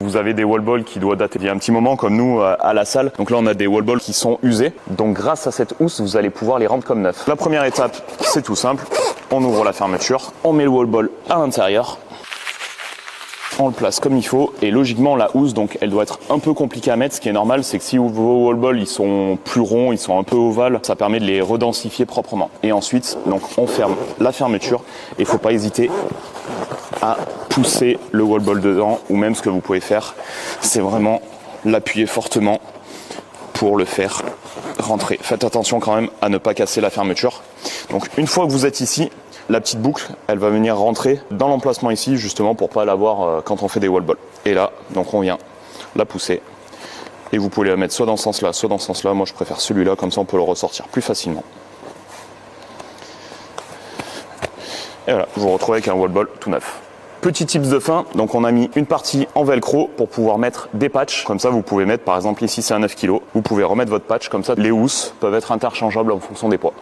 vous avez des wall balls qui doivent dater d'il y a un petit moment comme nous à la salle. Donc là on a des wall balls qui sont usés. Donc grâce à cette housse, vous allez pouvoir les rendre comme neufs. La première étape, c'est tout simple. On ouvre la fermeture, on met le wall ball à l'intérieur. On le place comme il faut et logiquement la housse donc elle doit être un peu compliquée à mettre. Ce qui est normal, c'est que si vos wall balls ils sont plus ronds, ils sont un peu ovales, ça permet de les redensifier proprement. Et ensuite donc on ferme la fermeture et il faut pas hésiter à pousser le wall ball dedans, ou même ce que vous pouvez faire, c'est vraiment l'appuyer fortement pour le faire rentrer. Faites attention quand même à ne pas casser la fermeture. Donc une fois que vous êtes ici, la petite boucle, elle va venir rentrer dans l'emplacement ici, justement pour pas l'avoir quand on fait des wall balls. Et là, donc on vient la pousser. Et vous pouvez la mettre soit dans ce sens-là, soit dans ce sens-là. Moi, je préfère celui-là, comme ça on peut le ressortir plus facilement. Et voilà, vous vous retrouvez avec un wall ball tout neuf. Petit tips de fin, donc on a mis une partie en velcro pour pouvoir mettre des patchs. Comme ça, vous pouvez mettre, par exemple ici c'est un 9 kg, vous pouvez remettre votre patch, comme ça les housses peuvent être interchangeables en fonction des poids.